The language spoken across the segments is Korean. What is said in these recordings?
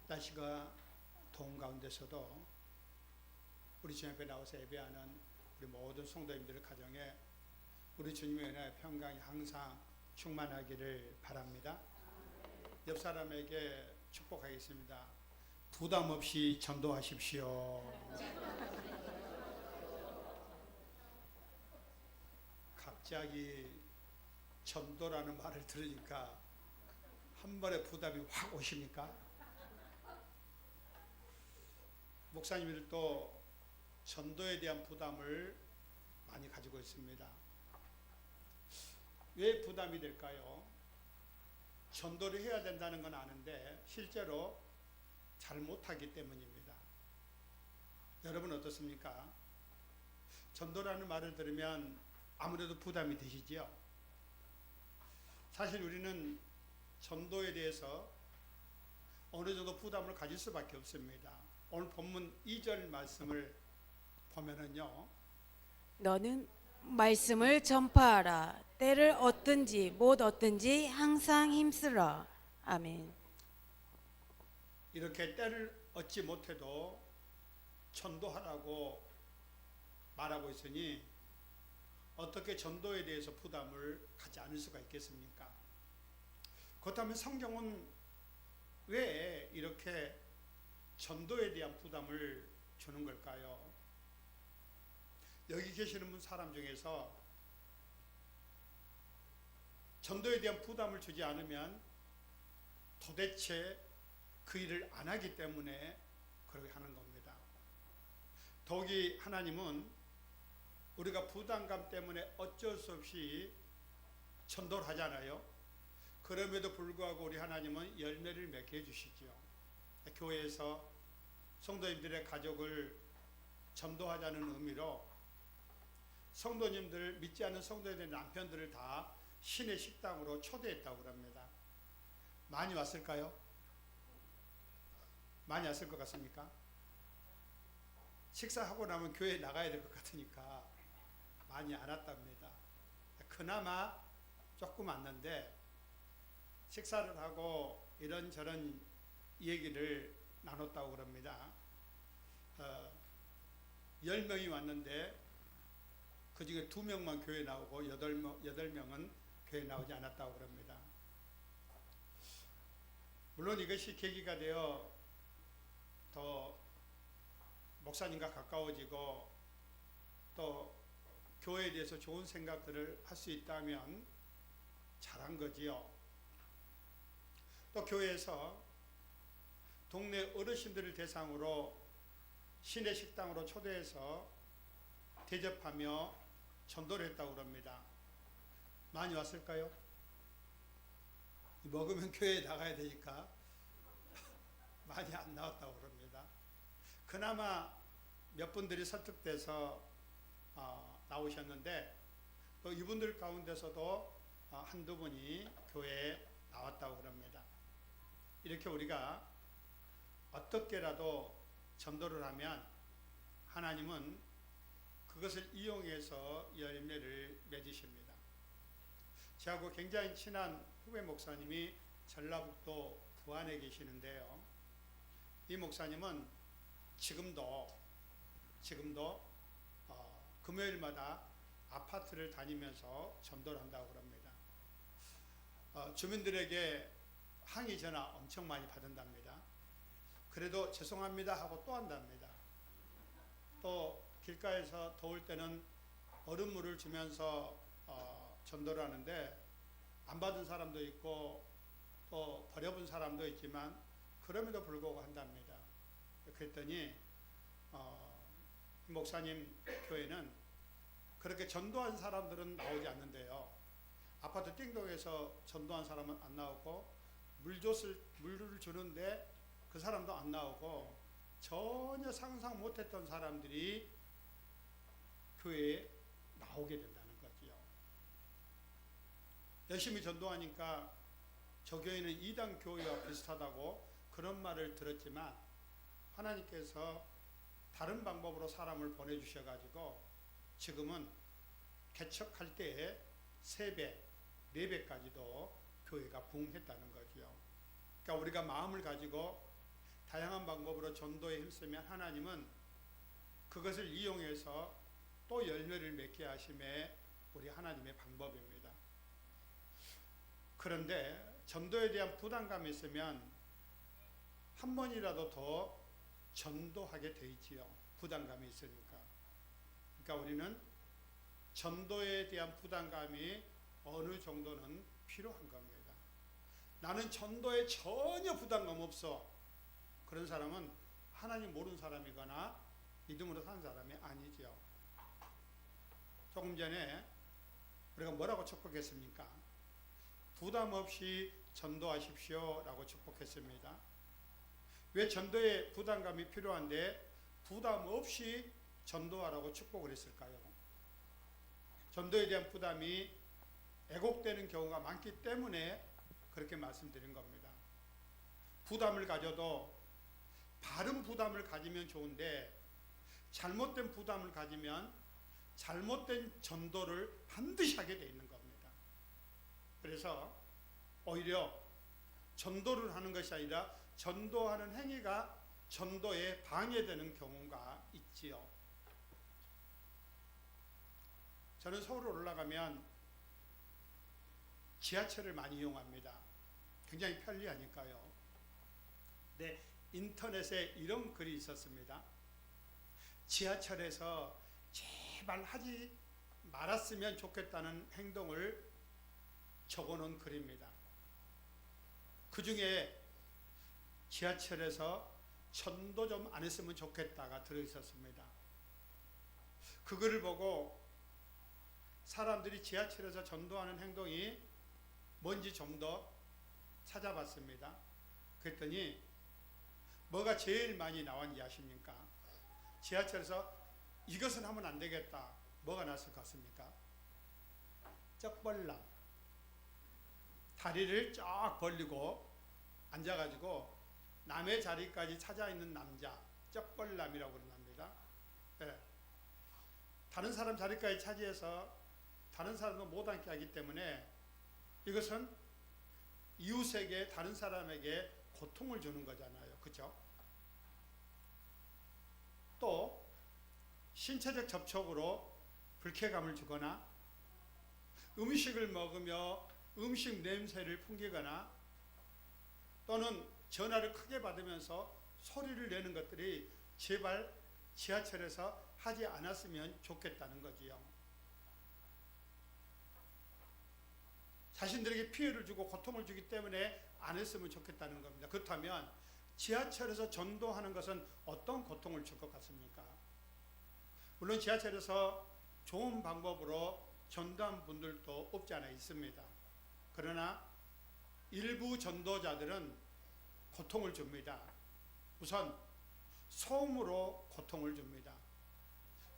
날씨가 더운 가운데서도 우리 주님 앞에 나와서 예배하는 우리 모든 성도님들의 가정에 우리 주님의 은혜와 평강이 항상 충만하기를 바랍니다. 옆 사람에게 축복하겠습니다. 부담 없이 전도하십시오. 갑자기 전도라는 말을 들으니까 한 번에 부담이 확 오십니까? 목사님들도 전도에 대한 부담을 많이 가지고 있습니다. 왜 부담이 될까요? 전도를 해야 된다는 건 아는데 실제로 잘 못하기 때문입니다. 여러분 어떻습니까? 전도라는 말을 들으면 아무래도 부담이 되시지요? 사실 우리는 전도에 대해서 어느 정도 부담을 가질 수밖에 없습니다. 오늘 본문 2절 말씀을 보면은요, 너는 말씀을 전파하라. 때를 얻든지 못 얻든지 항상 힘쓰라. 아멘. 이렇게 때를 얻지 못해도 전도하라고 말하고 있으니 어떻게 전도에 대해서 부담을 갖지 않을 수가 있겠습니까? 그렇다면 성경은 왜 이렇게 전도에 대한 부담을 주는 걸까요? 여기 계시는 분 사람 중에서 전도에 대한 부담을 주지 않으면 도대체 그 일을 안 하기 때문에 그렇게 하는 겁니다. 더욱이 하나님은 우리가 부담감 때문에 어쩔 수 없이 전도를 하잖아요. 그럼에도 불구하고 우리 하나님은 열매를 맺게 해주시죠. 교회에서 성도님들의 가족을 전도하자는 의미로 성도님들, 믿지 않는 성도님들의 남편들을 다 신의 식당으로 초대했다고 합니다. 많이 왔을까요? 많이 왔을 것 같습니까? 식사하고 나면 교회에 나가야 될 것 같으니까 많이 안 왔답니다. 그나마 조금 왔는데 식사를 하고 이런저런 얘기를 나눴다고 그럽니다. 10명이 왔는데 그 중에 2명만 교회 나오고 8명은 교회 나오지 않았다고 그럽니다. 물론 이것이 계기가 되어 더 목사님과 가까워지고 또 교회에 대해서 좋은 생각들을 할 수 있다면 잘한 거지요. 또 교회에서 동네 어르신들을 대상으로 신의 식당으로 초대해서 대접하며 전도를 했다고 합니다. 많이 왔을까요? 먹으면 교회에 나가야 되니까 많이 안 나왔다고 합니다. 그나마 몇 분들이 설득돼서 나오셨는데 또 이분들 가운데서도 한두 분이 교회에 나왔다고 합니다. 이렇게 우리가 어떻게라도 전도를 하면 하나님은 그것을 이용해서 열매를 맺으십니다. 저하고 굉장히 친한 후배 목사님이 전라북도 부안에 계시는데요. 이 목사님은 지금도 금요일마다 아파트를 다니면서 전도를 한다고 합니다. 주민들에게 항의 전화 엄청 많이 받는답니다. 그래도 죄송합니다 하고 또 한답니다. 또 길가에서 더울 때는 얼음물을 주면서 전도를 하는데 안 받은 사람도 있고 또 버려본 사람도 있지만 그럼에도 불구하고 한답니다. 그랬더니 목사님 교회는 그렇게 전도한 사람들은 나오지 않는데요. 아파트 띵동에서 전도한 사람은 안 나오고 물을 주는데 그 사람도 안 나오고 전혀 상상 못했던 사람들이 교회에 나오게 된다는 거지요. 열심히 전도하니까 저 교회는 이단 교회와 비슷하다고 그런 말을 들었지만 하나님께서 다른 방법으로 사람을 보내주셔가지고 지금은 개척할 때에 3배, 4배까지도 교회가 부흥했다는 거지요. 그러니까 우리가 마음을 가지고 다양한 방법으로 전도에 힘쓰면 하나님은 그것을 이용해서 또 열매를 맺게 하심에 우리 하나님의 방법입니다. 그런데 전도에 대한 부담감이 있으면 한 번이라도 더 전도하게 돼 있지요. 부담감이 있으니까. 그러니까 우리는 전도에 대한 부담감이 어느 정도는 필요한 겁니다. 나는 전도에 전혀 부담감 없어. 그런 사람은 하나님 모르는 사람이거나 믿음으로 사는 사람이 아니죠. 조금 전에 우리가 뭐라고 축복했습니까? 부담 없이 전도하십시오 라고 축복했습니다. 왜 전도에 부담감이 필요한데 부담 없이 전도하라고 축복을 했을까요? 전도에 대한 부담이 애곡되는 경우가 많기 때문에 그렇게 말씀드린 겁니다. 부담을 가져도 바른 부담을 가지면 좋은데 잘못된 부담을 가지면 잘못된 전도를 반드시 하게 되어 있는 겁니다. 그래서 오히려 전도를 하는 것이 아니라 전도하는 행위가 전도에 방해되는 경우가 있지요. 저는 서울에 올라가면 지하철을 많이 이용합니다. 굉장히 편리하니까요. 네, 인터넷에 이런 글이 있었습니다. 지하철에서 제발 하지 말았으면 좋겠다는 행동을 적어놓은 글입니다. 그 중에 지하철에서 전도 좀 안 했으면 좋겠다가 들어있었습니다. 그 글을 보고 사람들이 지하철에서 전도하는 행동이 뭔지 좀 더 찾아봤습니다. 그랬더니 뭐가 제일 많이 나왔는지 아십니까? 지하철에서 이것은 하면 안 되겠다. 뭐가 났을 것 같습니까? 쩍벌남. 다리를 쫙 벌리고 앉아가지고 남의 자리까지 찾아있는 남자, 쩍벌남이라고 그럽니다. 네. 다른 사람 자리까지 차지해서 다른 사람도 못 앉게 하기 때문에 이것은 이웃에게 다른 사람에게 고통을 주는 거잖아요. 그렇죠? 또 신체적 접촉으로 불쾌감을 주거나 음식을 먹으며 음식 냄새를 풍기거나 또는 전화를 크게 받으면서 소리를 내는 것들이 제발 지하철에서 하지 않았으면 좋겠다는 거지요. 자신들에게 피해를 주고 고통을 주기 때문에 안 했으면 좋겠다는 겁니다. 그렇다면 지하철에서 전도하는 것은 어떤 고통을 줄 것 같습니까? 물론 지하철에서 좋은 방법으로 전도한 분들도 없지 않아 있습니다. 그러나 일부 전도자들은 고통을 줍니다. 우선 소음으로 고통을 줍니다.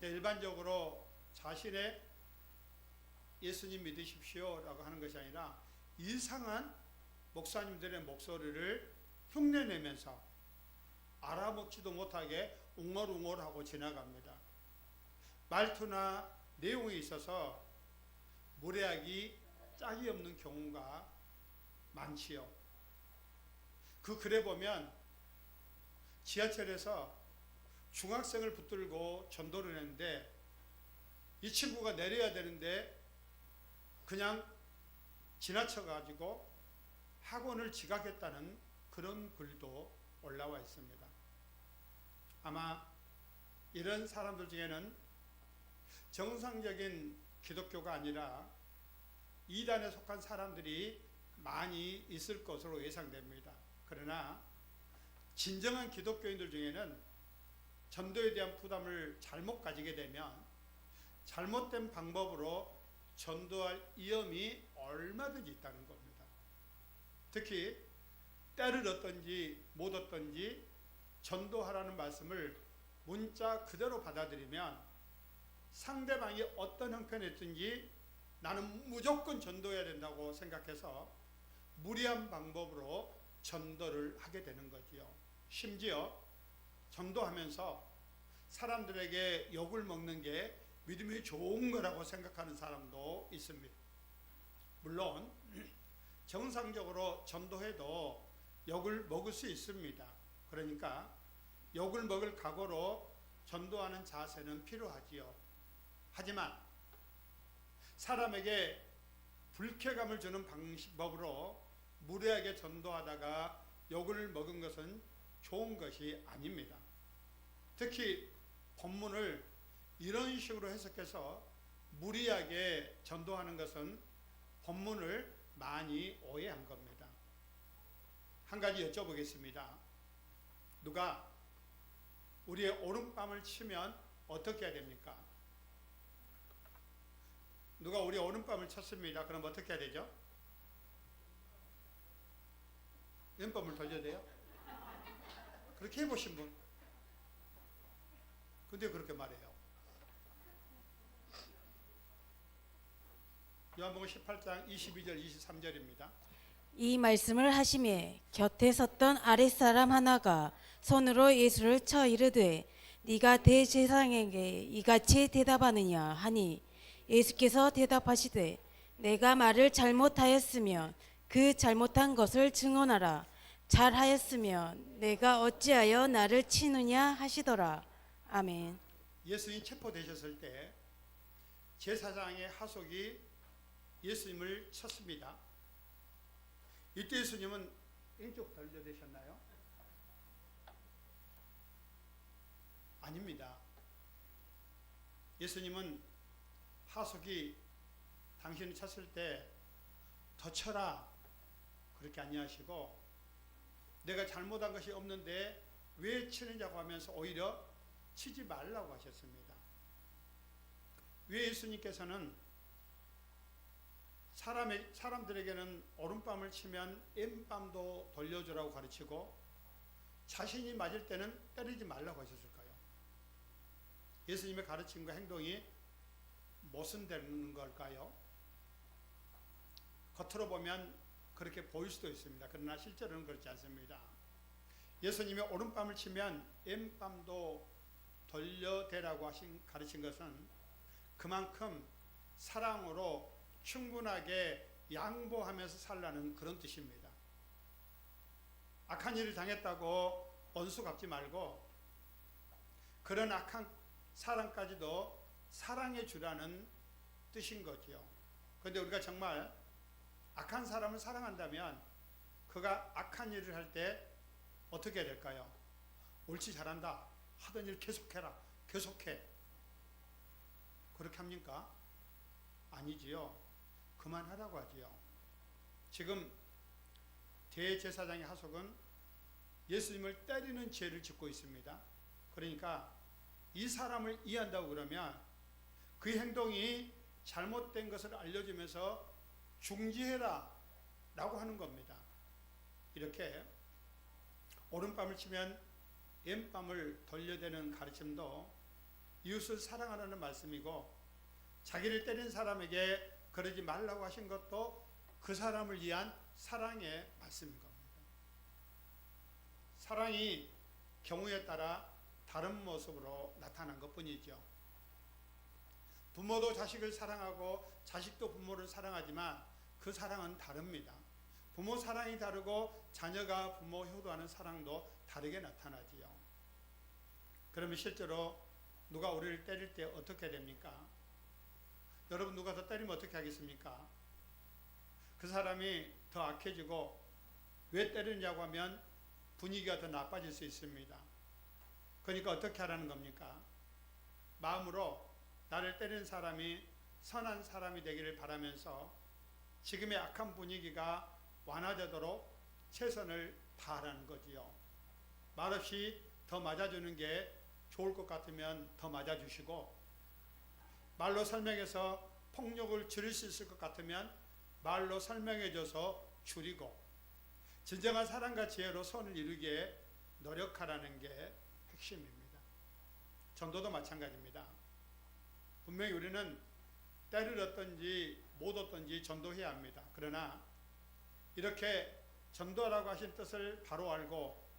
일반적으로 자신의 예수님 믿으십시오 라고 하는 것이 아니라 이상한 목사님들의 목소리를 흉내내면서 알아먹지도 못하게 웅얼웅얼하고 지나갑니다. 말투나 내용에 있어서 무례하기 짝이 없는 경우가 많지요. 그 글에 보면 지하철에서 중학생을 붙들고 전도를 했는데 이 친구가 내려야 되는데 그냥 지나쳐가지고 학원을 지각했다는 그런 글도 올라와 있습니다. 아마 이런 사람들 중에는 정상적인 기독교가 아니라 이단에 속한 사람들이 많이 있을 것으로 예상됩니다. 그러나 진정한 기독교인들 중에는 전도에 대한 부담을 잘못 가지게 되면 잘못된 방법으로 전도할 위험이 얼마든지 있다는 겁니다. 특히 때를 얻든지 못 얻든지 전도하라는 말씀을 문자 그대로 받아들이면 상대방이 어떤 형편이든지 나는 무조건 전도해야 된다고 생각해서 무리한 방법으로 전도를 하게 되는 거지요. 심지어 전도하면서 사람들에게 욕을 먹는 게 믿음이 좋은 거라고 생각하는 사람도 있습니다. 물론 정상적으로 전도해도 욕을 먹을 수 있습니다. 그러니까 욕을 먹을 각오로 전도하는 자세는 필요하지요. 하지만 사람에게 불쾌감을 주는 방법으로 무례하게 전도하다가 욕을 먹은 것은 좋은 것이 아닙니다. 특히 본문을 이런 식으로 해석해서 무리하게 전도하는 것은 본문을 많이 오해한 겁니다. 한 가지 여쭤보겠습니다. 누가 우리의 오른밤을 치면 어떻게 해야 됩니까? 누가 우리 오른밤을 쳤습니다. 그럼 어떻게 해야 되죠? 왼밤을 돌려야 돼요? 그렇게 해보신 분? 근데 그렇게 말해요. 요한복음 18장 22절 23절입니다. 이 말씀을 하시매 곁에 섰던 아랫사람 하나가 손으로 예수를 쳐 이르되 네가 대제사장에게 이같이 대답하느냐 하니 예수께서 대답하시되 내가 말을 잘못하였으면 그 잘못한 것을 증언하라. 잘하였으면 내가 어찌하여 나를 치느냐 하시더라. 아멘. 예수님 체포되셨을 때 제사장의 하속이 예수님을 쳤습니다. 이때 예수님은 왼쪽 돌려대셨나요? 아닙니다. 예수님은 하속이 당신을 쳤을 때 더 쳐라 그렇게 안녕하시고 내가 잘못한 것이 없는데 왜 치느냐고 하면서 오히려 치지 말라고 하셨습니다. 왜 예수님께서는 사람들에게는 오른밤을 치면 왼밤도 돌려주라고 가르치고 자신이 맞을 때는 때리지 말라고 하셨을까요? 예수님의 가르침과 행동이 모순되는 걸까요? 겉으로 보면 그렇게 보일 수도 있습니다. 그러나 실제로는 그렇지 않습니다. 예수님이 오른밤을 치면 왼밤도 돌려대라고 가르친 것은 그만큼 사랑으로 충분하게 양보하면서 살라는 그런 뜻입니다. 악한 일을 당했다고 원수 갚지 말고 그런 악한 사람까지도 사랑해 주라는 뜻인 거지요. 그런데 우리가 정말 악한 사람을 사랑한다면 그가 악한 일을 할 때 어떻게 해야 될까요? 옳지 잘한다. 하던 일 계속해라. 계속해. 그렇게 합니까? 아니지요. 그만하라고 하지요. 지금 대제사장의 하속은 예수님을 때리는 죄를 짓고 있습니다. 그러니까 이 사람을 이해한다고 그러면 그 행동이 잘못된 것을 알려주면서 중지해라 라고 하는 겁니다. 이렇게 오른밤을 치면 왼밤을 돌려대는 가르침도 이웃을 사랑하라는 말씀이고 자기를 때린 사람에게 그러지 말라고 하신 것도 그 사람을 위한 사랑의 말씀인 겁니다. 사랑이 경우에 따라 다른 모습으로 나타난 것뿐이죠. 부모도 자식을 사랑하고 자식도 부모를 사랑하지만 그 사랑은 다릅니다. 부모 사랑이 다르고 자녀가 부모 효도하는 사랑도 다르게 나타나지요. 그러면 실제로 누가 우리를 때릴 때 어떻게 됩니까? 여러분 누가 더 때리면 어떻게 하겠습니까? 그 사람이 더 악해지고 왜 때리냐고 하면 분위기가 더 나빠질 수 있습니다. 그러니까 어떻게 하라는 겁니까? 마음으로 나를 때리는 사람이 선한 사람이 되기를 바라면서 지금의 악한 분위기가 완화되도록 최선을 다하라는 거지요. 말없이 더 맞아주는 게 좋을 것 같으면 더 맞아주시고 말로 설명해서 폭력을 줄일 수 있을 것 같으면 말로 설명해줘서 줄이고 진정한 사랑과 지혜로 선을 이루기에 노력하라는 게 핵심입니다. 전도도 마찬가지입니다. 분명히 우리는 때를 얻든지 못 얻든지 전도해야 합니다. 그러나 이렇게 전도하라고 하신 뜻을 바로 알고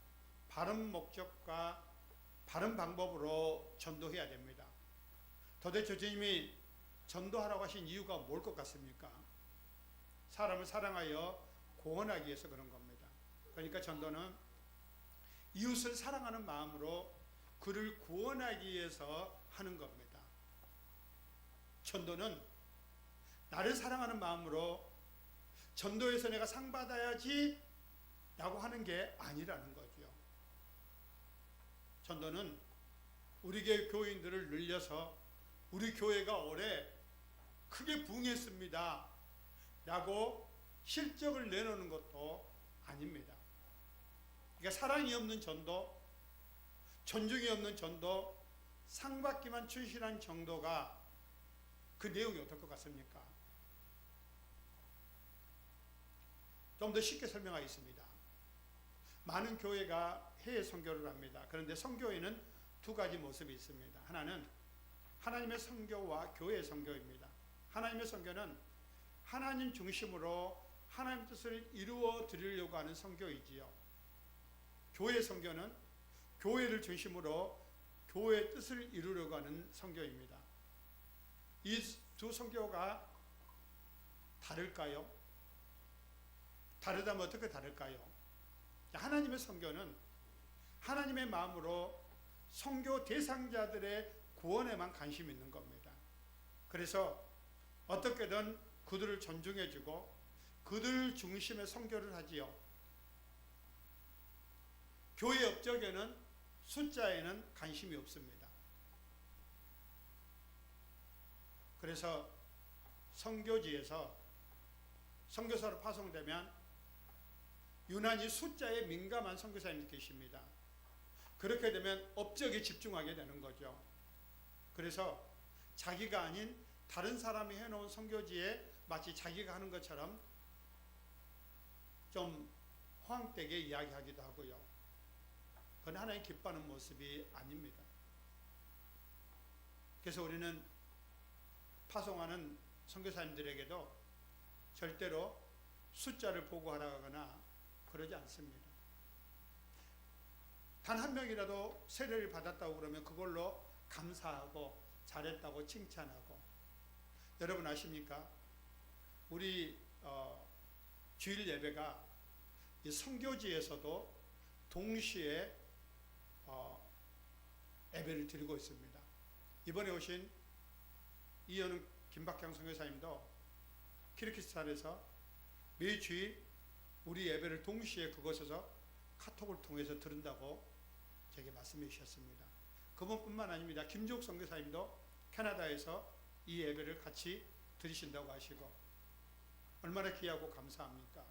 바른 목적과 바른 방법으로 전도해야 됩니다. 도대체 주님이 전도하라고 하신 이유가 뭘 것 같습니까? 사람을 사랑하여 구원하기 위해서 그런 겁니다. 그러니까 전도는 이웃을 사랑하는 마음으로 그를 구원하기 위해서 하는 겁니다. 전도는 나를 사랑하는 마음으로 전도에서 내가 상 받아야지 라고 하는 게 아니라는 거죠. 전도는 우리 교인들을 늘려서 우리 교회가 올해 크게 부흥했습니다 라고 실적을 내놓는 것도 아닙니다. 그러니까 사랑이 없는 전도, 존중이 없는 전도, 상받기만 충실한 정도가 그 내용이 어떨 것 같습니까? 좀 더 쉽게 설명하겠습니다. 많은 교회가 해외 선교를 합니다. 그런데 선교에는 두 가지 모습이 있습니다. 하나는 하나님의 선교와 교회의 선교입니다. 하나님의 선교는 하나님 중심으로 하나님 뜻을 이루어 드리려고 하는 선교이지요. 교회의 선교는 교회를 중심으로 교회의 뜻을 이루려고 하는 선교입니다. 이 두 선교가 다를까요? 다르다면 어떻게 다를까요? 하나님의 선교는 하나님의 마음으로 선교 대상자들의 구원에만 관심이 있는 겁니다. 그래서 어떻게든 그들을 존중해주고 그들 중심의 선교를 하지요. 교회 업적에는 숫자에는 관심이 없습니다. 그래서 선교지에서 선교사로 파송되면 유난히 숫자에 민감한 선교사님이 계십니다. 그렇게 되면 업적에 집중하게 되는 거죠. 그래서 자기가 아닌 다른 사람이 해놓은 선교지에 마치 자기가 하는 것처럼 좀 허황되게 이야기하기도 하고요. 그건 하나님 기뻐하는 모습이 아닙니다. 그래서 우리는 파송하는 선교사님들에게도 절대로 숫자를 보고하라거나 그러지 않습니다. 단 한 명이라도 세례를 받았다고 그러면 그걸로 감사하고 잘했다고 칭찬하고. 여러분 아십니까? 우리 주일 예배가 이 선교지에서도 동시에 예배를 드리고 있습니다. 이번에 오신 이현웅 김박경 선교사님도 키르기스탄에서 매일 주일 우리 예배를 동시에 그곳에서 카톡을 통해서 들은다고 제게 말씀해 주셨습니다. 그분뿐만 아닙니다. 김주옥 선교사님도 캐나다에서 이 예배를 같이 들으신다고 하시고 얼마나 귀하고 감사합니까?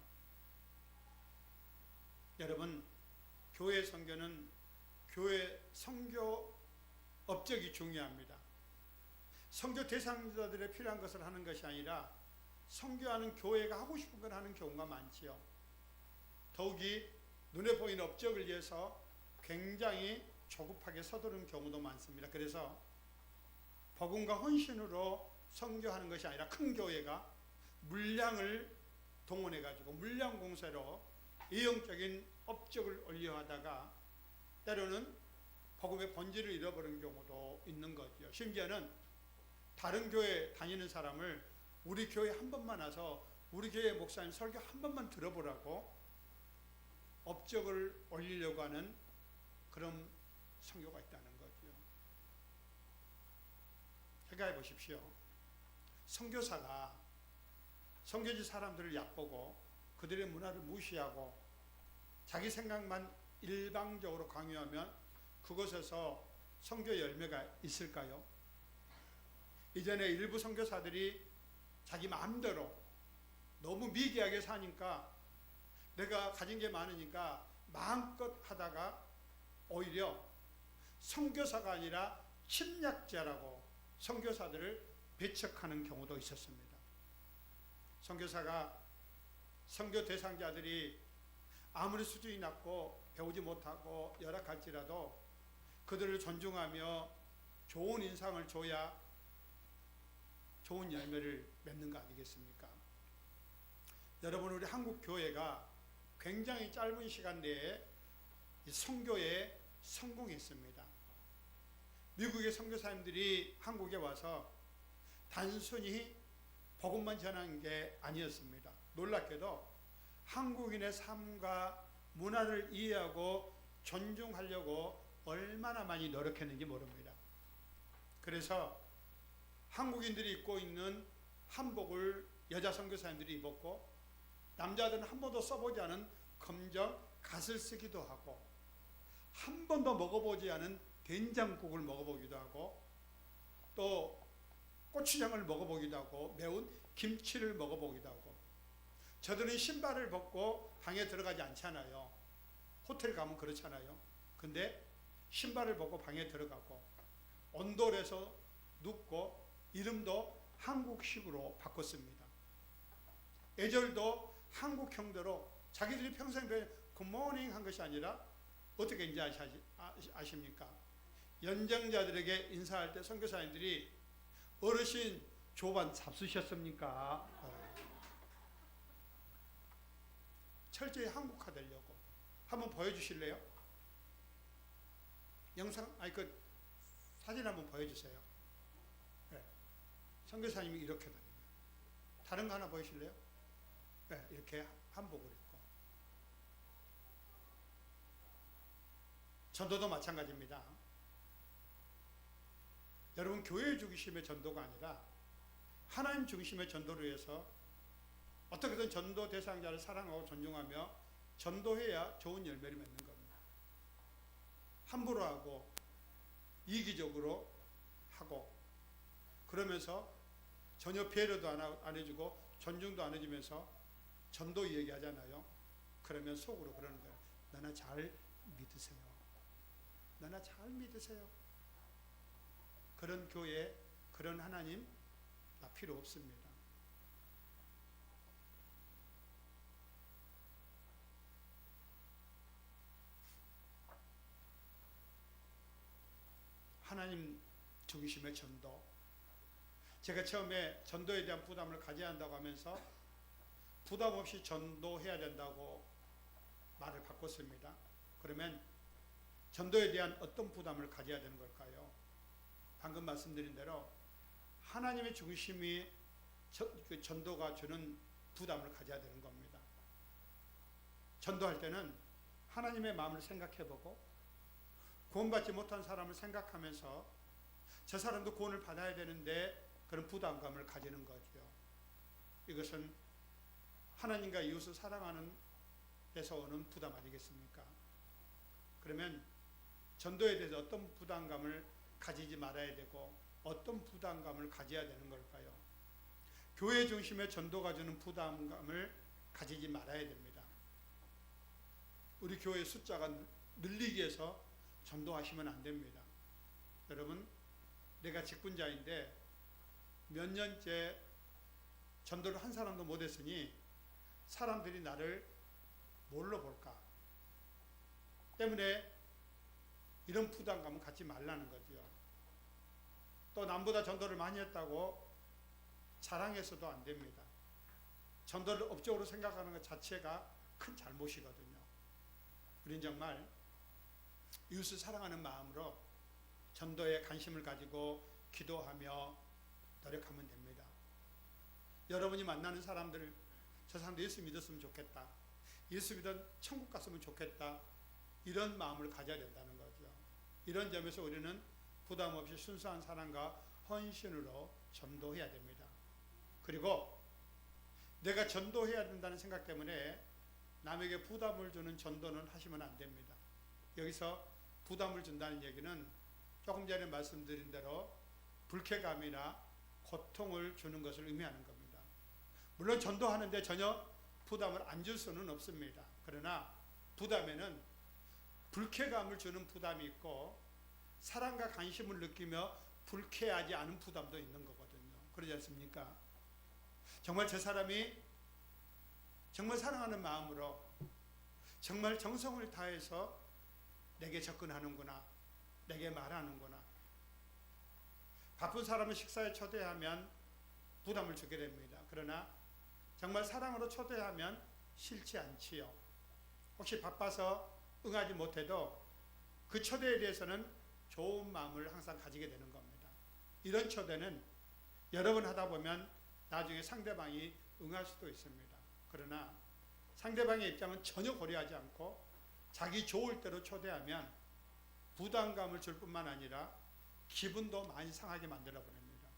여러분, 교회 선교는 교회 선교 업적이 중요합니다. 선교 대상자들의 필요한 것을 하는 것이 아니라 선교하는 교회가 하고 싶은 걸 하는 경우가 많지요. 더욱이 눈에 보이는 업적을 위해서 굉장히 조급하게 서두르는 경우도 많습니다. 그래서 복음과 헌신으로 선교하는 것이 아니라 큰 교회가 물량을 동원해 가지고 물량 공세로 이형적인 업적을 올려하다가 때로는 복음의 본질을 잃어버리는 경우도 있는 거죠. 심지어는 다른 교회 다니는 사람을 우리 교회 한 번만 와서 우리 교회 목사님 설교 한 번만 들어보라고 업적을 올리려고 하는 그런 선교가 있다는 거죠. 생각해 보십시오. 선교사가 선교지 사람들을 얕보고 그들의 문화를 무시하고 자기 생각만 일방적으로 강요하면 그곳에서 선교 열매가 있을까요? 이전에 일부 선교사들이 자기 마음대로 너무 미개하게 사니까 내가 가진 게 많으니까 마음껏 하다가 오히려 선교사가 아니라 침략자라고 선교사들을 배척하는 경우도 있었습니다. 선교사가 선교 대상자들이 아무리 수준이 낮고 배우지 못하고 열악할지라도 그들을 존중하며 좋은 인상을 줘야 좋은 열매를 맺는 거 아니겠습니까? 여러분, 우리 한국 교회가 굉장히 짧은 시간 내에 선교에 성공했습니다. 미국의 선교사님들이 한국에 와서 단순히 복음만 전한 게 아니었습니다. 놀랍게도 한국인의 삶과 문화를 이해하고 존중하려고 얼마나 많이 노력했는지 모릅니다. 그래서 한국인들이 입고 있는 한복을 여자 선교사님들이 입었고, 남자들은 한 번도 써보지 않은 검정 갓을 쓰기도 하고, 한 번도 먹어보지 않은 된장국을 먹어보기도 하고, 또 고추장을 먹어보기도 하고, 매운 김치를 먹어보기도 하고. 저들은 신발을 벗고 방에 들어가지 않잖아요. 호텔 가면 그렇잖아요. 근데 신발을 벗고 방에 들어가고, 온돌에서 눕고, 이름도 한국식으로 바꿨습니다. 애절도 한국형대로 자기들이 평생 굿모닝 한 것이 아니라 어떻게 인지 아십니까? 연장자들에게 인사할 때 선교사님들이 어르신 조반 잡수셨습니까? 철저히 한국화되려고. 한번 보여주실래요? 영상, 사진 한번 보여주세요. 네. 선교사님이 이렇게 다닙니다. 다른 거 하나 보여주실래요? 네, 이렇게 한복을 입고. 전도도 마찬가지입니다. 여러분, 교회 중심의 전도가 아니라 하나님 중심의 전도를 위해서 어떻게든 전도 대상자를 사랑하고 존중하며 전도해야 좋은 열매를 맺는 겁니다. 함부로 하고 이기적으로 하고, 그러면서 전혀 배려도 안 해주고 존중도 안 해주면서 전도 이야기하잖아요. 그러면 속으로 그러는 거예요. 너나 잘 믿으세요. 너나 잘 믿으세요. 그런 교회, 그런 하나님 나 필요 없습니다. 하나님 중심의 전도. 제가 처음에 전도에 대한 부담을 가져야 한다고 하면서 부담 없이 전도해야 된다고 말을 바꿨습니다. 그러면 전도에 대한 어떤 부담을 가져야 되는 걸까요? 방금 말씀드린 대로 하나님의 중심이 전도가 주는 부담을 가져야 되는 겁니다. 전도할 때는 하나님의 마음을 생각해보고, 구원받지 못한 사람을 생각하면서 저 사람도 구원을 받아야 되는데 그런 부담감을 가지는 거죠. 이것은 하나님과 이웃을 사랑하는 데서 오는 부담 아니겠습니까? 그러면 전도에 대해서 어떤 부담감을 가지지 말아야 되고 어떤 부담감을 가져야 되는 걸까요? 교회 중심의 전도가 주는 부담감을 가지지 말아야 됩니다. 우리 교회 숫자가 늘리기 위해서 전도하시면 안 됩니다. 여러분, 내가 직분자인데 몇 년째 전도를 한 사람도 못했으니 사람들이 나를 뭘로 볼까 때문에 이런 부담감은 갖지 말라는 거죠. 또 남보다 전도를 많이 했다고 자랑해서도 안 됩니다. 전도를 업적으로 생각하는 것 자체가 큰 잘못이거든요. 우린 정말 이웃을 사랑하는 마음으로 전도에 관심을 가지고 기도하며 노력하면 됩니다. 여러분이 만나는 사람들, 저 사람도 예수 믿었으면 좋겠다, 예수 믿은 천국 갔으면 좋겠다, 이런 마음을 가져야 된다는 거죠. 이런 점에서 우리는 부담 없이 순수한 사랑과 헌신으로 전도해야 됩니다. 그리고 내가 전도해야 된다는 생각 때문에 남에게 부담을 주는 전도는 하시면 안 됩니다. 여기서 부담을 준다는 얘기는 조금 전에 말씀드린 대로 불쾌감이나 고통을 주는 것을 의미하는 겁니다. 물론 전도하는데 전혀 부담을 안 줄 수는 없습니다. 그러나 부담에는 불쾌감을 주는 부담이 있고 사랑과 관심을 느끼며 불쾌하지 않은 부담도 있는 거거든요. 그러지 않습니까? 정말 저 사람이 정말 사랑하는 마음으로 정말 정성을 다해서 내게 접근하는구나, 내게 말하는구나. 바쁜 사람을 식사에 초대하면 부담을 주게 됩니다. 그러나 정말 사랑으로 초대하면 싫지 않지요. 혹시 바빠서 응하지 못해도 그 초대에 대해서는 좋은 마음을 항상 가지게 되는 겁니다. 이런 초대는 여러 번 하다 보면 나중에 상대방이 응할 수도 있습니다. 그러나 상대방의 입장은 전혀 고려하지 않고 자기 좋을 대로 초대하면 부담감을 줄 뿐만 아니라 기분도 많이 상하게 만들어 버립니다.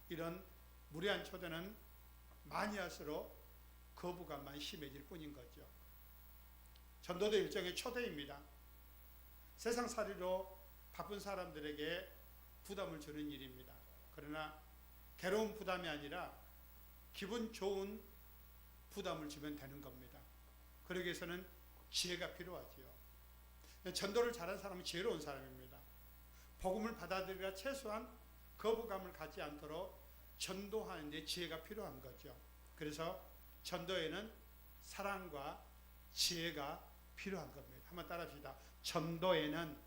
이런 무례한 초대는 많이 할수록 거부감만 심해질 뿐인 거죠. 전도도 일종의 초대입니다. 세상살이로 바쁜 사람들에게 부담을 주는 일입니다. 그러나 괴로운 부담이 아니라 기분 좋은 부담을 주면 되는 겁니다. 그러기 위해서는 지혜가 필요하지요. 전도를 잘하는 사람은 지혜로운 사람입니다. 복음을 받아들이라 최소한 거부감을 갖지 않도록 전도하는 데 지혜가 필요한 거죠. 그래서 전도에는 사랑과 지혜가 필요한 겁니다. 한번 따라합시다. 전도에는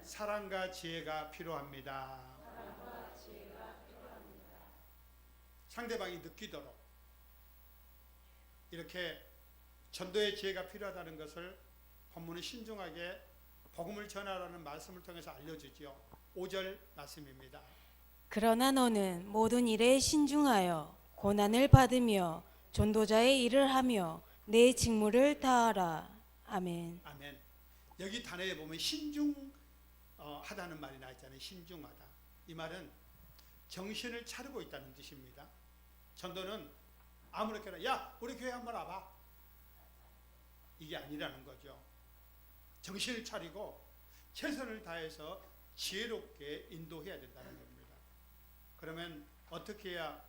사랑과 지혜가 필요합니다. 상대방이 느끼도록 이렇게 전도의 지혜가 필요하다는 것을 본문은 신중하게 복음을 전하라는 말씀을 통해서 알려주지요. 5절 말씀입니다. 그러나 너는 모든 일에 신중하여 고난을 받으며 전도자의 일을 하며 내 직무를 다하라. 아멘. 아멘. 여기 단어에 보면 신중하다는 말이 나 있잖아요. 신중하다. 이 말은 정신을 차리고 있다는 뜻입니다. 전도는 아무렇게나 야 우리 교회 한번 와봐 이게 아니라는 거죠. 정신을 차리고 최선을 다해서 지혜롭게 인도해야 된다는 겁니다. 그러면 어떻게 해야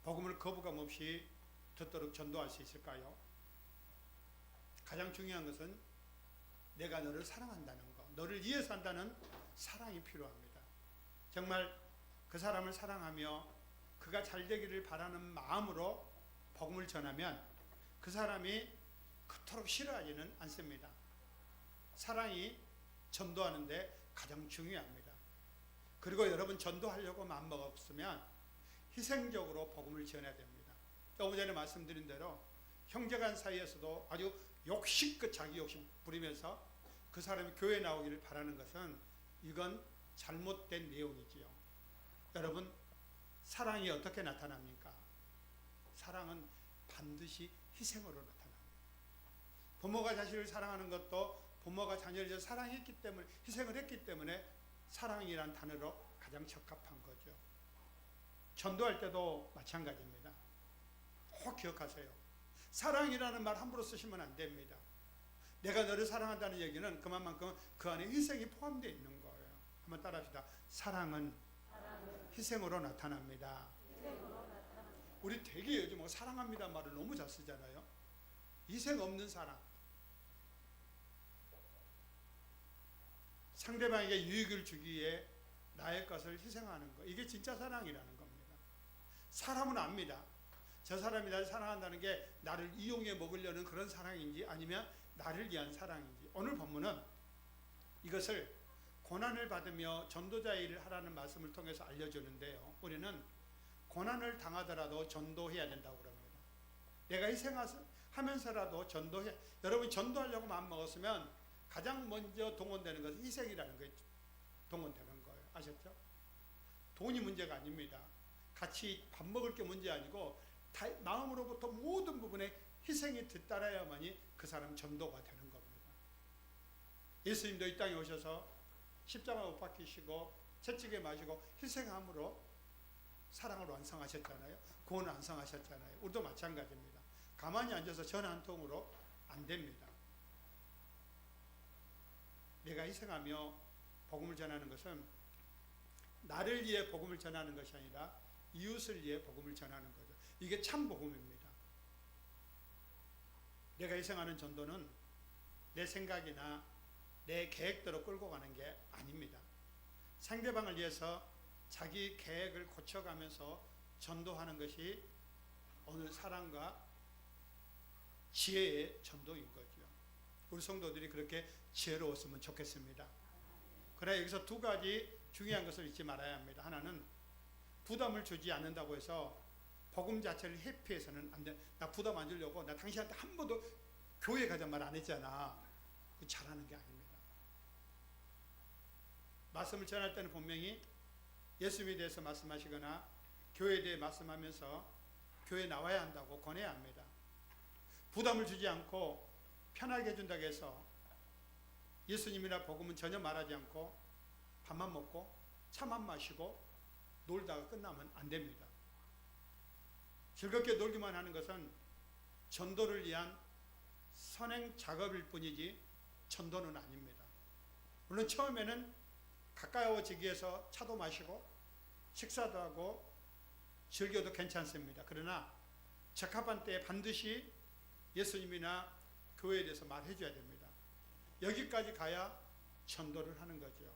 복음을 거부감 없이 듣도록 전도할 수 있을까요? 가장 중요한 것은 내가 너를 사랑한다는 것, 너를 위해서 한다는 사랑이 필요합니다. 정말 그 사람을 사랑하며 그가 잘 되기를 바라는 마음으로 복음을 전하면 그 사람이 그토록 싫어하지는 않습니다. 사랑이 전도하는데 가장 중요합니다. 그리고 여러분 전도하려고 마음먹었으면 희생적으로 복음을 전해야 됩니다. 조금 전에 말씀드린 대로 형제간 사이에서도 아주 욕심껏 자기 욕심 부리면서 그 사람이 교회에 나오기를 바라는 것은 이건 잘못된 내용이지요. 여러분 사랑이 어떻게 나타납니까? 사랑은 반드시 희생으로 나타납니다. 부모가 자식을 사랑하는 것도 부모가 자녀를 위해서 사랑했기 때문에 희생을 했기 때문에 사랑이란 단어로 가장 적합한 거죠. 전도할 때도 마찬가지입니다. 꼭 기억하세요. 사랑이라는 말 함부로 쓰시면 안 됩니다. 내가 너를 사랑한다는 얘기는 그만큼 그 안에 희생이 포함되어 있는 거예요. 한번 따라합시다. 사랑은 희생으로 나타납니다. 우리 되게 요즘 사랑합니다 말을 너무 잘 쓰잖아요. 희생 없는 사랑. 상대방에게 유익을 주기 위해 나의 것을 희생하는 것. 이게 진짜 사랑이라는 겁니다. 사람은 압니다. 저 사람이 나를 사랑한다는 게 나를 이용해 먹으려는 그런 사랑인지 아니면 나를 위한 사랑인지. 오늘 본문은 이것을 고난을 받으며 전도자의 일을 하라는 말씀을 통해서 알려주는데요. 우리는 고난을 당하더라도 전도해야 된다고 그럽니다. 내가 희생하면서라도 전도해. 여러분 전도하려고 마음먹었으면 가장 먼저 동원되는 것은 희생이라는 거에 동원되는 거예요. 아셨죠? 돈이 문제가 아닙니다. 같이 밥 먹을 게 문제 아니고 마음으로부터 모든 부분에 희생이 뒤따라야만이 그 사람 전도가 되는 겁니다. 예수님도 이 땅에 오셔서 십자가 못 박히시고 채찍에 맞으시고 희생함으로 사랑을 완성하셨잖아요. 구원을 완성하셨잖아요. 우리도 마찬가지입니다. 가만히 앉아서 전 한 통으로 안 됩니다. 내가 희생하며 복음을 전하는 것은 나를 위해 복음을 전하는 것이 아니라 이웃을 위해 복음을 전하는 거죠. 이게 참 복음입니다. 내가 희생하는 전도는 내 생각이나 내 계획대로 끌고 가는 게 아닙니다. 상대방을 위해서 자기 계획을 고쳐가면서 전도하는 것이 오늘 사랑과 지혜의 전도인 거죠. 우리 성도들이 그렇게 지혜로웠으면 좋겠습니다. 그러나 여기서 두 가지 중요한 것을 잊지 말아야 합니다. 하나는 부담을 주지 않는다고 해서 복음 자체를 회피해서는 안 돼. 나 부담 안 주려고 나 당신한테 한 번도 교회 가자 말 안 했잖아. 잘하는 게 아닙니다. 말씀을 전할 때는 분명히 예수님에 대해서 말씀하시거나 교회에 대해 말씀하면서 교회에 나와야 한다고 권해야 합니다. 부담을 주지 않고 편하게 해준다고 해서 예수님이나 복음은 전혀 말하지 않고 밥만 먹고 차만 마시고 놀다가 끝나면 안 됩니다. 즐겁게 놀기만 하는 것은 전도를 위한 선행 작업일 뿐이지 전도는 아닙니다. 물론 처음에는 가까워지기 위해서 차도 마시고 식사도 하고 즐겨도 괜찮습니다. 그러나 적합한 때에 반드시 예수님이나 교회에 대해서 말해줘야 됩니다. 여기까지 가야 전도를 하는 거죠.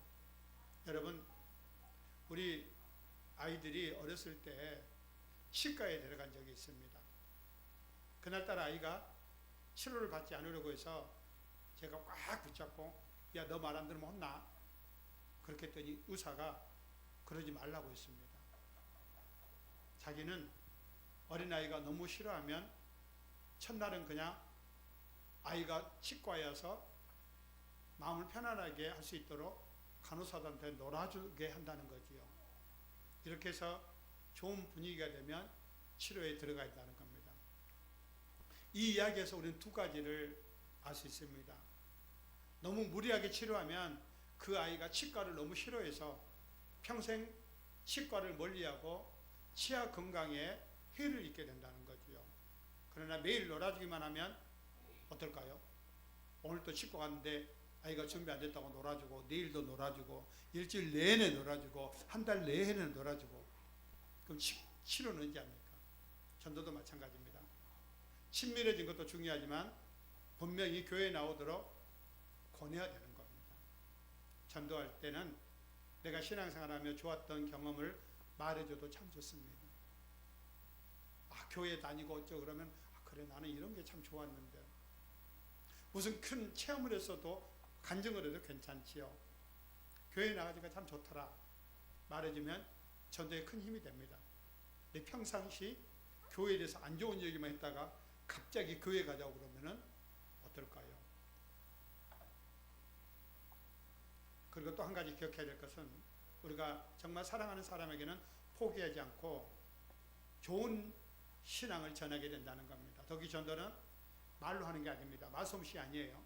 여러분, 우리 아이들이 어렸을 때 치과에 데려간 적이 있습니다. 그날따라 아이가 치료를 받지 않으려고 해서 제가 꽉 붙잡고 야, 너 말 안 들으면 혼나. 그렇게 했더니 의사가 그러지 말라고 했습니다. 자기는 어린아이가 너무 싫어하면 첫날은 그냥 아이가 치과에 와서 마음을 편안하게 할 수 있도록 간호사들한테 놀아주게 한다는 거지요. 이렇게 해서 좋은 분위기가 되면 치료에 들어가야 한다는 겁니다. 이 이야기에서 우리는 두 가지를 알 수 있습니다. 너무 무리하게 치료하면 그 아이가 치과를 너무 싫어해서 평생 치과를 멀리하고 치아 건강에 해를 입게 된다는 거지요. 그러나 매일 놀아주기만 하면 어떨까요? 오늘 또 치과 갔는데 아이가 준비 안 됐다고 놀아주고, 내일도 놀아주고, 일주일 내내 놀아주고, 한 달 내내 놀아주고. 그럼 치료는 언제 합니까? 전도도 마찬가지입니다. 친밀해진 것도 중요하지만 분명히 교회에 나오도록 권해야 되는 겁니다. 전도할 때는 내가 신앙생활하며 좋았던 경험을 말해줘도 참 좋습니다. 아, 교회 다니고 어쩌고 그러면 그래, 나는 이런 게 참 좋았는데. 무슨 큰 체험을 했어도 간증을 해도 괜찮지요. 교회에 나가니까 참 좋더라 말해주면 전도에 큰 힘이 됩니다. 근데 평상시 교회에 대해서 안 좋은 얘기만 했다가 갑자기 교회 가자고 그러면은 어떨까요? 그리고 또 한 가지 기억해야 될 것은 우리가 정말 사랑하는 사람에게는 포기하지 않고 좋은 신앙을 전하게 된다는 겁니다. 덕이 전도는 말로 하는 게 아닙니다. 말솜씨 아니에요.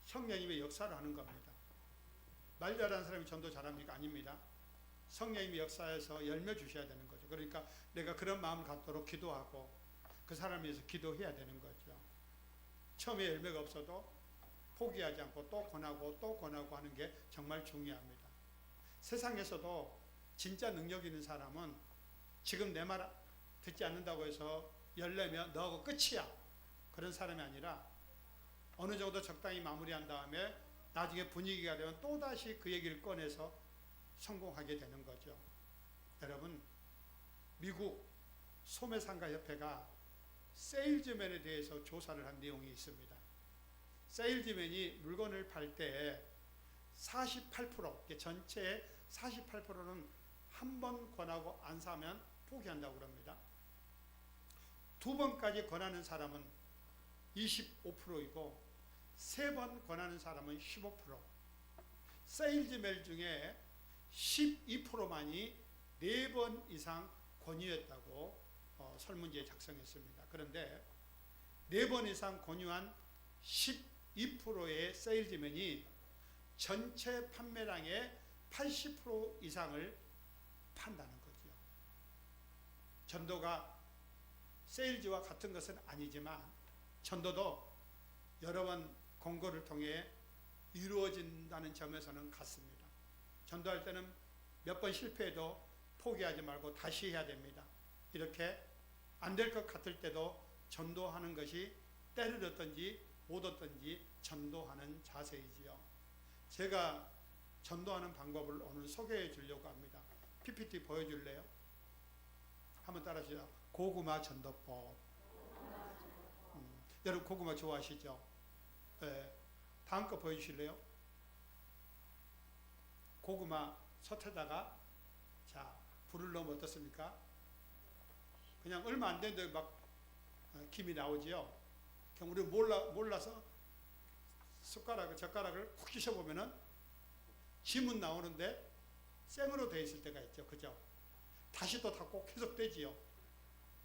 성령님의 역사를 하는 겁니다. 말 잘하는 사람이 전도 잘합니까? 아닙니다. 성령님의 역사에서 열매 주셔야 되는 거죠. 그러니까 내가 그런 마음을 갖도록 기도하고 그 사람을 위해서 기도해야 되는 거죠. 처음에 열매가 없어도 포기하지 않고 또 권하고 또 권하고 하는 게 정말 중요합니다. 세상에서도 진짜 능력 있는 사람은 지금 내 말 듣지 않는다고 해서 열내면 너하고 끝이야, 그런 사람이 아니라 어느 정도 적당히 마무리한 다음에 나중에 분위기가 되면 또다시 그 얘기를 꺼내서 성공하게 되는 거죠. 여러분, 미국 소매상가협회가 세일즈맨에 대해서 조사를 한 내용이 있습니다. 세일즈맨이 물건을 팔 때 48%, 전체의 48%는 한 번 권하고 안 사면 포기한다고 그럽니다. 두 번까지 권하는 사람은 25%이고 세 번 권하는 사람은 15%. 세일즈맨 중에 12%만이 4번 이상 권유했다고 설문지에 작성했습니다. 그런데 4번 이상 권유한 12%의 세일즈맨이 전체 판매량의 80% 이상을 판다는 거죠. 전도가 세일즈와 같은 것은 아니지만 전도도 여러 번 공고를 통해 이루어진다는 점에서는 같습니다. 전도할 때는 몇 번 실패해도 포기하지 말고 다시 해야 됩니다. 이렇게 안 될 것 같을 때도 전도하는 것이 때를 얻든지 못 얻든지 전도하는 자세이지요. 제가 전도하는 방법을 오늘 소개해 주려고 합니다. PPT 보여줄래요? 한번 따라하시죠. 고구마 전도법. 여러분 고구마 좋아하시죠? 네. 다음 거 보여주실래요? 고구마 솥에다가 자 불을 넣으면 어떻습니까? 그냥 얼마 안 되는데 막 김이 나오지요. 그럼 우리 몰라서 젓가락을 훅 쑤셔보면은 김은 나오는데 생으로 되어 있을 때가 있죠. 그죠? 다시 또 닫고 계속 떼지요.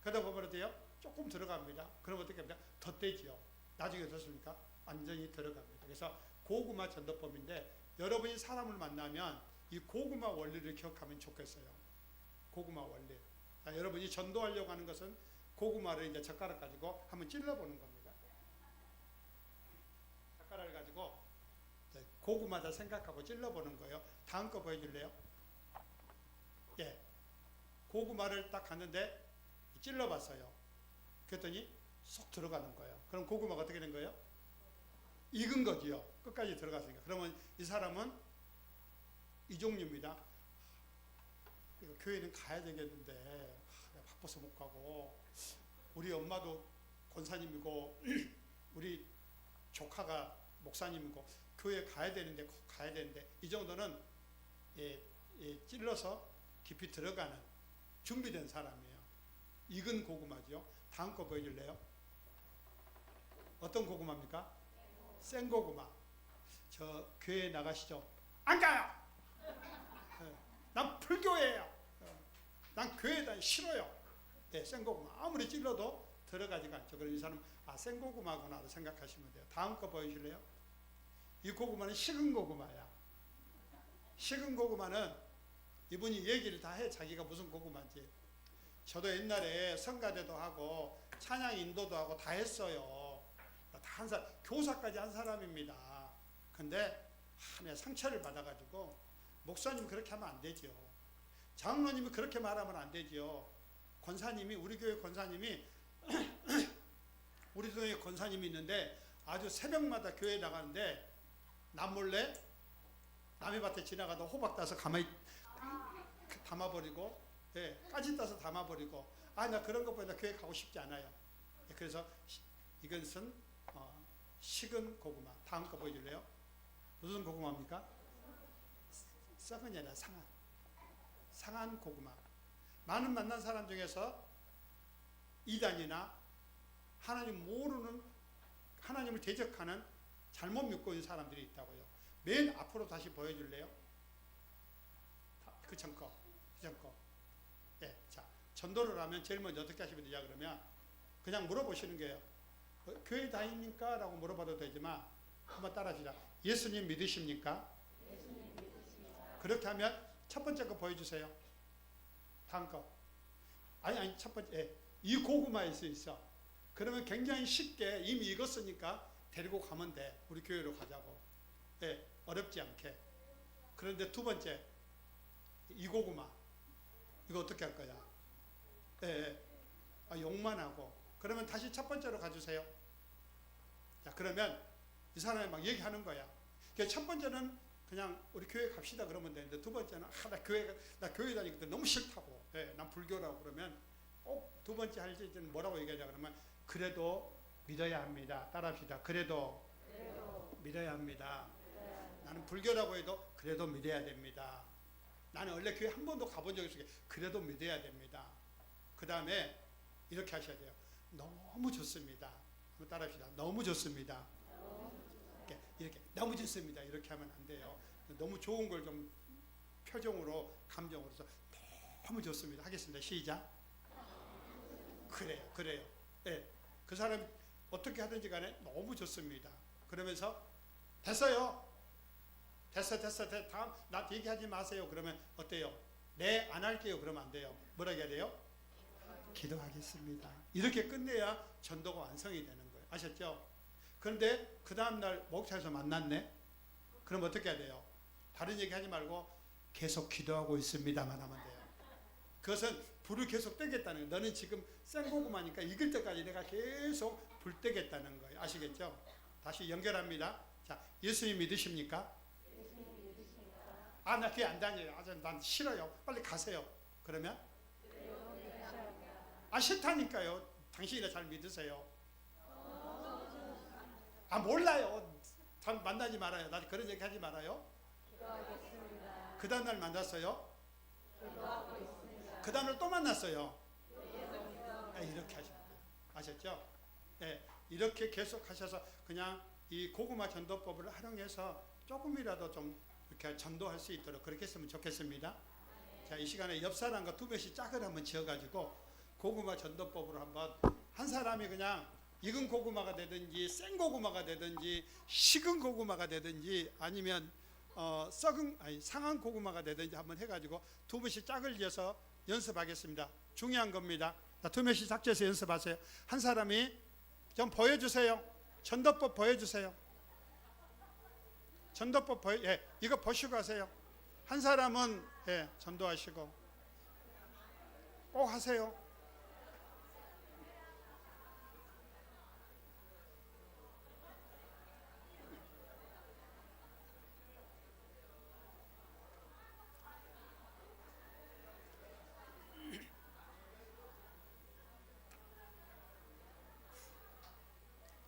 그러다 보면 어때요? 조금 들어갑니다. 그럼 어떻게 합니까? 더 떼지요. 나중에 어떻습니까? 완전히 들어갑니다. 그래서 고구마 전도법인데 여러분이 사람을 만나면 이 고구마 원리를 기억하면 좋겠어요. 고구마 원리. 자, 여러분이 전도하려고 하는 것은 고구마를 이제 젓가락 가지고 한번 찔러보는 겁니다. 젓가락을 가지고 고구마다 생각하고 찔러보는 거예요. 다음 거 보여줄래요? 예. 고구마를 딱 갔는데 찔러봤어요. 그랬더니 쏙 들어가는 거예요. 그럼 고구마가 어떻게 된 거예요? 익은 거지요. 끝까지 들어갔으니까. 그러면 이 사람은 이 종류입니다. 이거 교회는 가야 되겠는데 내가 바빠서 못 가고, 우리 엄마도 권사님이고 우리 조카가 목사님이고 교회 가야 되는데 꼭 가야 되는데, 이 정도는 찔러서 깊이 들어가는 준비된 사람이에요. 익은 고구마죠. 다음 거 보여줄래요? 어떤 고구마입니까? 생고구마. 저 교회 나가시죠? 안 가요. 난 불교예요. 난 교회 다니 싫어요. 생고구마 아무리 찔러도 들어가지가 않죠. 그럼 이 사람 생고구마구나 생각하시면 돼요. 다음 거 보여줄래요? 이 고구마는 식은 고구마야. 식은 고구마는 이분이 얘기를 다 해. 자기가 무슨 고구마인지. 저도 옛날에 성가대도 하고 찬양 인도도 하고 다 했어요. 다 한 사람, 교사까지 한 사람입니다. 근데 내가 상처를 받아가지고, 목사님 그렇게 하면 안 되죠. 장로님이 그렇게 말하면 안 되죠. 권사님이, 우리 교회 권사님이 우리 교회 권사님이 있는데 아주 새벽마다 교회 나가는데 남몰래 남의 밭에 지나가다 호박 따서 가만히 담아버리고, 까지 따서 담아버리고, 나 그런 것보다 교회 가고 싶지 않아요. 그래서 이것은 식은 고구마. 다음 거 보여줄래요? 무슨 고구마입니까? 썩은 게 아니라 상한 고구마. 많은 만난 사람 중에서 이단이나 하나님 모르는, 하나님을 대적하는 잘못 믿고 있는 사람들이 있다고요. 맨 앞으로 다시 보여줄래요? 그 전 거. 자, 전도를 하면 제일 먼저 어떻게 하시면 되냐 그러면 그냥 물어보시는 거예요. 교회 다닙니까? 라고 물어봐도 되지만 한번 따라하시자. 예수님 믿으십니까? 그렇게 하면 첫 번째 거 보여주세요. 다음 거. 아니 첫 번째. 이 고구마일 수 있어. 그러면 굉장히 쉽게 이미 익었으니까 데리고 가면 돼. 우리 교회로 가자고. 어렵지 않게. 그런데 두 번째, 이 고구마. 이거 어떻게 할 거야? 욕만 하고. 그러면 다시 첫 번째로 가주세요. 자, 그러면 이 사람이 막 얘기하는 거야. 그러니까 첫 번째는 그냥 우리 교회 갑시다 그러면 되는데, 두 번째는 나 교회 다니기 너무 싫다고. 난 불교라고 그러면 꼭 두 번째 할 때는 뭐라고 얘기하냐 그러면 그래도 믿어야 합니다. 따라합시다. 그래도 믿어야 합니다. 나는 불교라고 해도 그래도 믿어야 됩니다. 나는 원래 교회 한 번도 가본 적이 없으니까 그래도 믿어야 됩니다. 그 다음에 이렇게 하셔야 돼요. 너무 좋습니다. 한번 따라합시다. 너무 좋습니다. 이렇게 너무 좋습니다. 이렇게 하면 안 돼요. 너무 좋은 걸 좀 표정으로, 감정으로 해서 너무 좋습니다. 하겠습니다. 시작. 그래요. 그 사람이 어떻게 하든지 간에 너무 좋습니다. 그러면서 됐어요. 됐어. 다음 나한테 얘기하지 마세요. 그러면 어때요? 네, 안 할게요. 그러면 안 돼요. 뭐라고 해야 돼요? 기도하겠습니다. 이렇게 끝내야 전도가 완성이 되는 거예요. 아셨죠? 그런데 그 다음날 목차에서 만났네? 그럼 어떻게 해야 돼요? 다른 얘기 하지 말고 계속 기도하고 있습니다만 하면 돼요. 그것은 불을 계속 떼겠다는 거예요. 너는 지금 생고구마니까 익을 때까지 내가 계속 불 떼겠다는 거예요. 아시겠죠? 다시 연결합니다. 자, 예수님 믿으십니까? 나 교회 안 다녀요. 난 싫어요. 빨리 가세요. 그러면? 싫다니까요. 당신이나 잘 믿으세요. 몰라요. 만나지 말아요. 나 그런 얘기 하지 말아요. 기도하겠습니다. 그 다음날 만났어요. 기도하고 있습니다. 그 다음날 또 만났어요. 이렇게 하시면 돼요. 아셨죠? 이렇게 계속 하셔서 그냥 이 고구마 전도법을 활용해서 조금이라도 좀 이렇게 전도할 수 있도록 그렇게 했으면 좋겠습니다. 자, 이 시간에 옆 사람과 두 배씩 짝을 한번 지어가지고 고구마 전도법으로 한번, 한 사람이 그냥 익은 고구마가 되든지 생고구마가 되든지 식은 고구마가 되든지 아니면 상한 고구마가 되든지 한번 해가지고 두 분씩 짝을 지어서 연습하겠습니다. 중요한 겁니다. 두 명씩 짝지어서 연습하세요. 한 사람이 좀 보여주세요. 전도법 보여주세요. 전도법 이거 보시고 하세요. 한 사람은 전도하시고 꼭 하세요.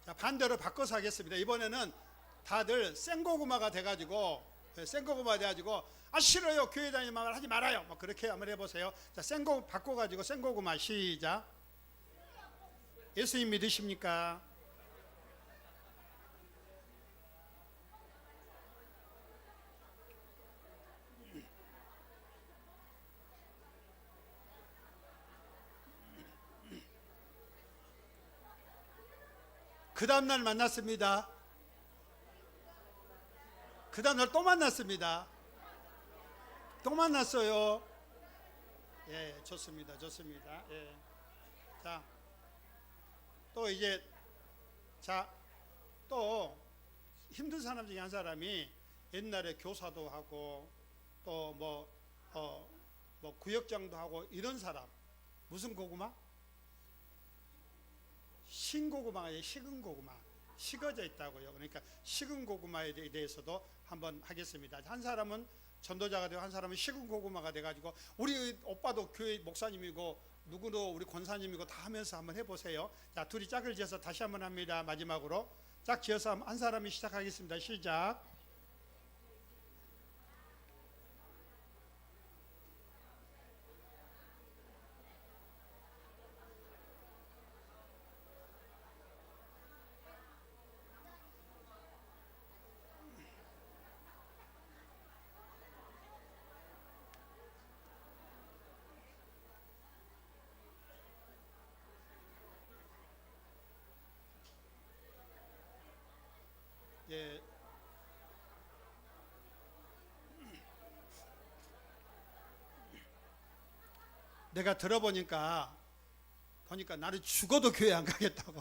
자, 반대로 바꿔서 하겠습니다. 이번에는 다들 생고구마가 돼가지고 아 싫어요 교회 다니는 말 하지 말아요 뭐 그렇게 한번 해보세요. 자, 생고 바꿔가지고 생고구마 시작. 예수님 믿으십니까? 그 다음날 만났습니다. 그 다음날 또 만났습니다. 또 만났어요. 예, 좋습니다. 좋습니다. 예. 자, 또 이제 또 힘든 사람 중에 한 사람이 옛날에 교사도 하고 또 뭐 구역장도 하고 이런 사람. 무슨 고구마? 신고구마가 아니라 식은 고구마, 식어져 있다고요. 그러니까 식은 고구마에 대해서도 한번 하겠습니다. 한 사람은 전도자가 되고 한 사람은 식은 고구마가 돼가지고 우리 오빠도 교회 목사님이고 누구도 우리 권사님이고 다 하면서 한번 해보세요. 자, 둘이 짝을 지어서 다시 한번 합니다. 마지막으로 짝 지어서 한 사람이 시작하겠습니다. 시작. 예. 내가 들어보니까 나는 죽어도 교회 안 가겠다고.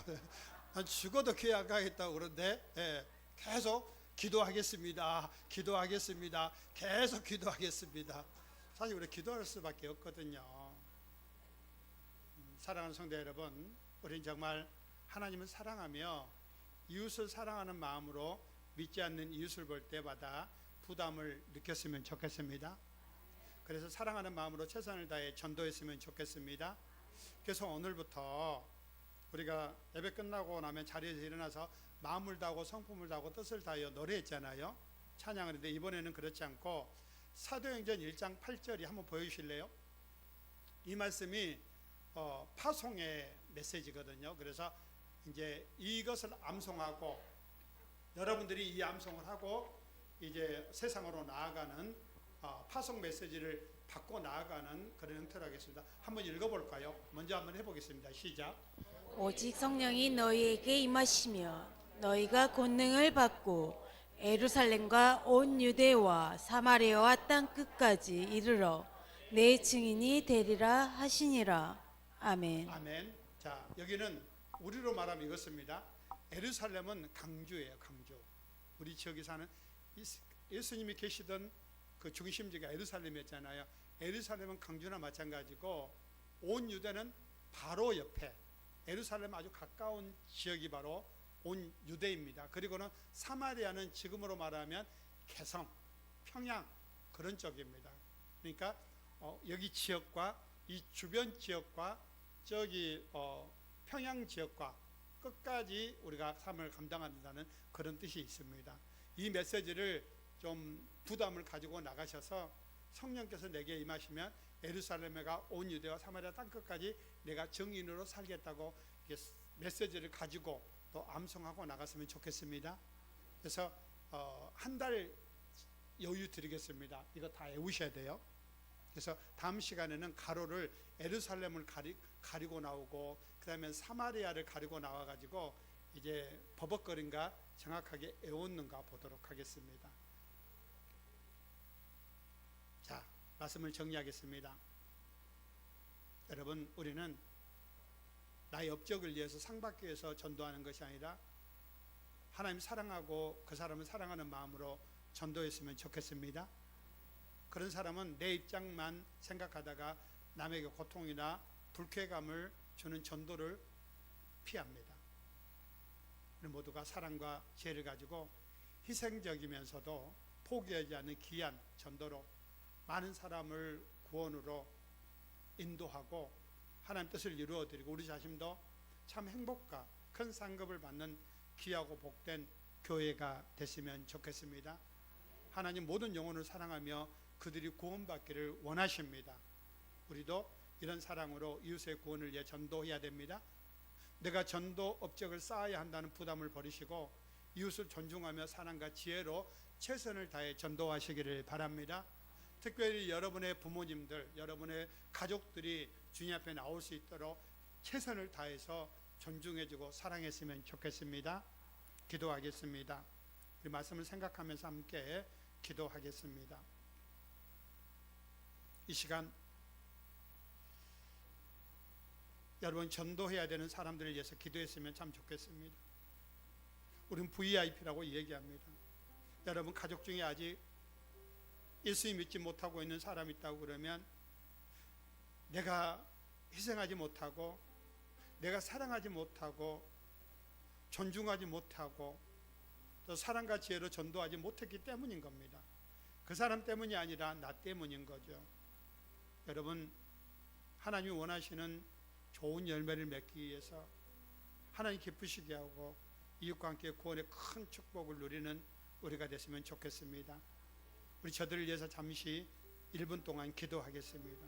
난 죽어도 교회 안 가겠다고 그런데 계속 기도하겠습니다. 기도하겠습니다. 계속 기도하겠습니다. 사실 우리 기도할 수밖에 없거든요. 사랑하는 성도 여러분, 우리는 정말 하나님을 사랑하며 이웃을 사랑하는 마음으로 믿지 않는 이웃을 볼 때마다 부담을 느꼈으면 좋겠습니다. 그래서 사랑하는 마음으로 최선을 다해 전도했으면 좋겠습니다. 그래서 오늘부터 우리가 예배 끝나고 나면 자리에서 일어나서 마음을 다하고 성품을 다하고 뜻을 다하여 노래했잖아요. 찬양을 했는데 이번에는 그렇지 않고 사도행전 1장 8절이 한번 보여주실래요? 이 말씀이 파송의 메시지거든요. 그래서 이제 이것을 암송하고 여러분들이 이 암송을 하고 이제 세상으로 나아가는 파송 메시지를 받고 나아가는 그런 형태로 하겠습니다. 한번 읽어볼까요? 먼저 한번 해보겠습니다. 시작. 오직 성령이 너희에게 임하시며 너희가 권능을 받고 예루살렘과 온 유대와 사마리아와 땅 끝까지 이르러 내 증인이 되리라 하시니라. 아멘. 아멘. 자, 여기는 우리로 말하면 이것입니다. 예루살렘은 강주예요. 강주. 우리 지역에 사는 예수님이 계시던 그 중심지가 예루살렘이었잖아요. 예루살렘은 강주나 마찬가지고 온 유대는 바로 옆에 예루살렘 아주 가까운 지역이 바로 온 유대입니다. 그리고는 사마리아는 지금으로 말하면 개성, 평양 그런 쪽입니다. 그러니까 여기 지역과 이 주변 지역과 저기 평양 지역과 끝까지 우리가 삶을 감당한다는 그런 뜻이 있습니다. 이 메시지를 좀 부담을 가지고 나가셔서 성령께서 내게 임하시면 예루살렘에가 온 유대와 사마리아 땅끝까지 내가 정인으로 살겠다고 메시지를 가지고 또 암송하고 나갔으면 좋겠습니다. 그래서 한 달 여유 드리겠습니다. 이거 다 외우셔야 돼요. 그래서 다음 시간에는 가로를 예루살렘을 가리고 나오고 그 다음에 사마리아를 가리고 나와가지고 이제 버벅거린가 정확하게 애웠는가 보도록 하겠습니다. 자, 말씀을 정리하겠습니다. 여러분, 우리는 나의 업적을 위해서 상 받기 위해서 전도하는 것이 아니라 하나님 사랑하고 그 사람을 사랑하는 마음으로 전도했으면 좋겠습니다. 그런 사람은 내 입장만 생각하다가 남에게 고통이나 불쾌감을 주는 전도를 피합니다. 우리 모두가 사랑과 지혜를 가지고 희생적이면서도 포기하지 않는 귀한 전도로 많은 사람을 구원으로 인도하고 하나님 뜻을 이루어드리고 우리 자신도 참 행복과 큰 상급을 받는 귀하고 복된 교회가 됐으면 좋겠습니다. 하나님 모든 영혼을 사랑하며 그들이 구원받기를 원하십니다. 우리도 이런 사랑으로 이웃의 구원을 위해 전도해야 됩니다. 내가 전도 업적을 쌓아야 한다는 부담을 버리시고 이웃을 존중하며 사랑과 지혜로 최선을 다해 전도하시기를 바랍니다. 특별히 여러분의 부모님들, 여러분의 가족들이 주님 앞에 나올 수 있도록 최선을 다해서 존중해주고 사랑했으면 좋겠습니다. 기도하겠습니다. 우리 말씀을 생각하면서 함께 기도하겠습니다. 이 시간 여러분 전도해야 되는 사람들을 위해서 기도했으면 참 좋겠습니다. 우리는 VIP라고 얘기합니다. 여러분 가족 중에 아직 예수님 믿지 못하고 있는 사람이 있다고 그러면 내가 희생하지 못하고 내가 사랑하지 못하고 존중하지 못하고 또 사랑과 지혜로 전도하지 못했기 때문인 겁니다. 그 사람 때문이 아니라 나 때문인 거죠. 여러분 하나님이 원하시는 좋은 열매를 맺기 위해서 하나님 기쁘시게 하고 이웃과 함께 구원의 큰 축복을 누리는 우리가 됐으면 좋겠습니다. 우리 저들을 위해서 잠시 1분 동안 기도하겠습니다.